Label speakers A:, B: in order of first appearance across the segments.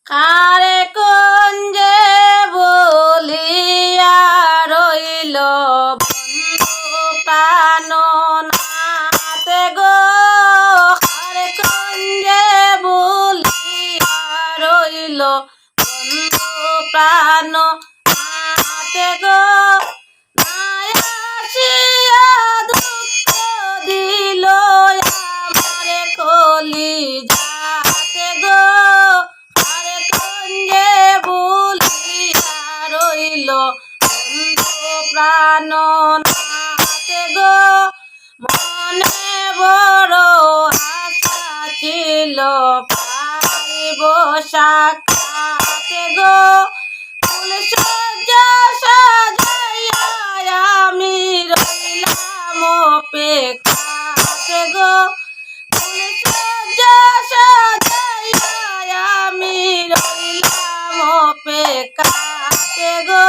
A: কারে কুঞ্জে বলিয়া রইল বন্ধু প্রাণনাথে গো। কারে কুঞ্জে বলিয়া রইল বন্ধু প্রাণনাথে গো। নাই আসিয়া দুঃখ দিল আমারে কলিজাতে গো। কারে কুঞ্জে বলিয়া রইল বন্ধু প্রাণনাথে গো। মনে বড় আশা ছিল পাইব সাক্ষাতে গো। ফুল সজ্জা সাজাইয়া আমি রইলাম অপেক্ষাতে গো। ফুল সজ্জা সাজাইয়া আমি রইলাম অপেক্ষাতে গো।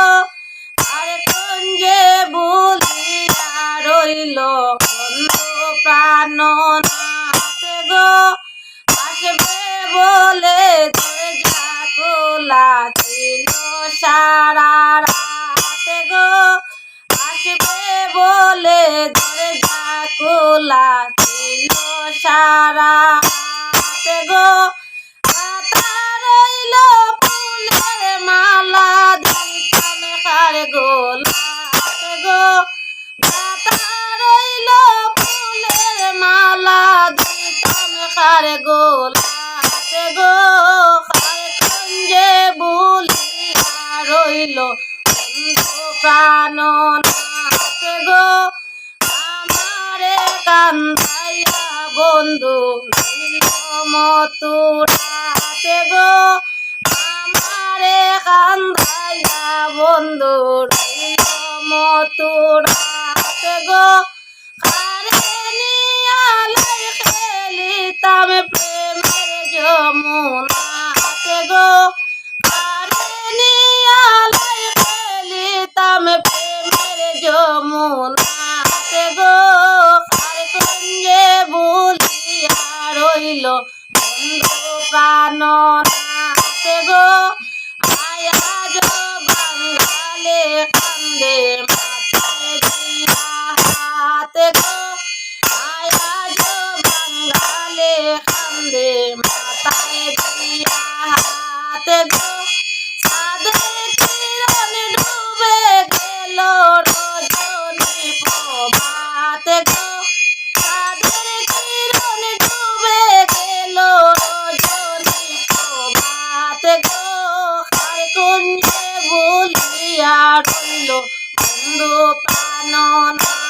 A: কারে কুঞ্জে বলিয়া রইল বন্ধু প্রাণনাথে গো। আসবে বলে দরজা খোলা ছিল সারা রাতে গো। আসবে বলে দরজা খোলা ছিল সারা রাতে গো। পাতা রইল ফুলের মালা দিতাম কার গোলাতে গো। পাতা রইল ফুলের মালা দিতাম কার গোলাতে গো। কারে কুঞ্জে বলিয়া রইল বন্ধু প্রাণনাথে গো। আমারে কান্দাইয়া বন্ধু রইল মথুরাতে গো। আমারে কান্দাইয়া বন্ধু রইল মথুরাতে গো। কারে নিয়া লাই খেলিতাম প্রেমের যমুনাতে গো। কারে নিয়া লাই খেলিতাম প্রেমের যমুনাতে গো। কারে কুঞ্জে বলিয়া রইল বন্ধু প্রাণনাথে গো। আয়া যো বাঙ্গালে কান্দে মাথায় দিয়া হাতে গো। আয়া যো বাঙ্গালে কান্দে মাথায় দিয়া হাতে গো। চাঁদের কিরণ ডুবে গেল রজনী প্রভাতে গো। চাঁদের কিরণ ডুবে গেল রজনী প্রভাতে গো। কারে কুঞ্জে বলিয়া রইল বন্ধু প্রাণনাথে